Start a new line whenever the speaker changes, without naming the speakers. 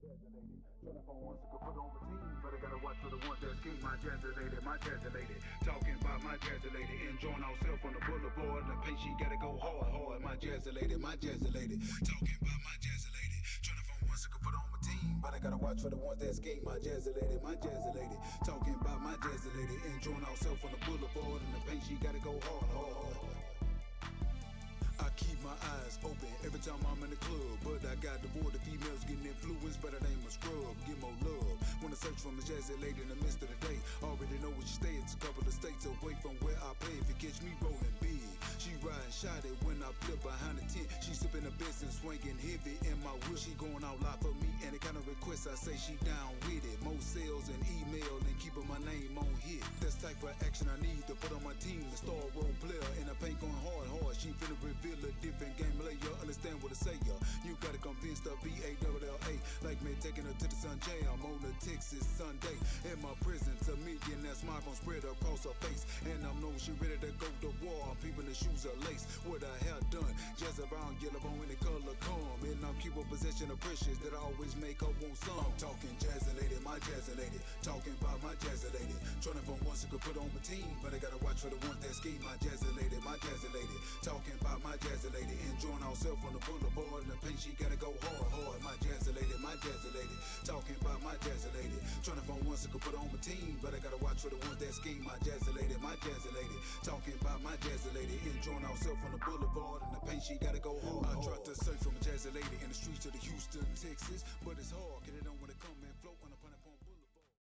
Jazzy lady. Tryna find one so could put on my team, but I gotta watch for the ones that scheme. My Jazzy lady, my Jazzy lady. Talking about my Jazzy lady. Enjoying herself on the boulevard. And the paint, she gotta go hard, hard. My Jazzy lady, my Jazzy lady. Talking about my Jazzy lady. Tryna find one so could put on my team, but I gotta watch for the ones that scheme. My Jazzy lady, my Jazzy lady. Talking about my Jazzy lady. Enjoying herself on the boulevard. And the paint, she gotta go hard, hard. I keep my eyes open every time I'm in the club, but I got the board of females getting influenced, but it ain't my scrub. Get more love. Wanna search for my Jazzy lady in the midst of the day. Already know where she stay. It's a couple of states away from where I play. If you catch me rolling big, she riding shotty when I flip behind the tent. She sipping the business, swinging heavy in my wheel. She going out loud for me, and the kind of requests I say she down with it. More sales and email and keeping my name on hit. That's the type of action I need to put on my team. The star role player and the paint going hard, hard. She finna reveal a different game layer. Understand what I say, ya. You gotta convince the BALLA. Like me taking her to the Sun Jam on the Texas Sunday. In my presence, a million that smile gon' spread across her face. And I'm knowing she ready to go to war. I'm peeping the shoes are lace with her hair done. Jazzy brown, yellow bone, in the color come. And I'm keeping possession of precious that I always make her want some. I'm talking Jazzy lady, my Jazzy lady. Talking about my Jazzy lady. Trying to find ones who could put on my team, but I gotta watch for the ones that scheme. My Jazzy lady, my Jazzy lady. Talking about my Jazzy lady. Enjoying herself on the boulevard. And the paint, she gotta go hard, hard. My Jazzy lady, my Jazzy lady. Talking about my Jazzy lady. Trying to find ones who could put on my team, but I gotta watch for the ones that scheme. My Jazzy lady, my Jazzy lady. Talking about my Jazzy lady. Enjoying herself on the boulevard. And the paint, she gotta go hard, hard. I tried to search for my Jazzy lady in the streets of the Houston, Texas, but it's hard, 'cause they don't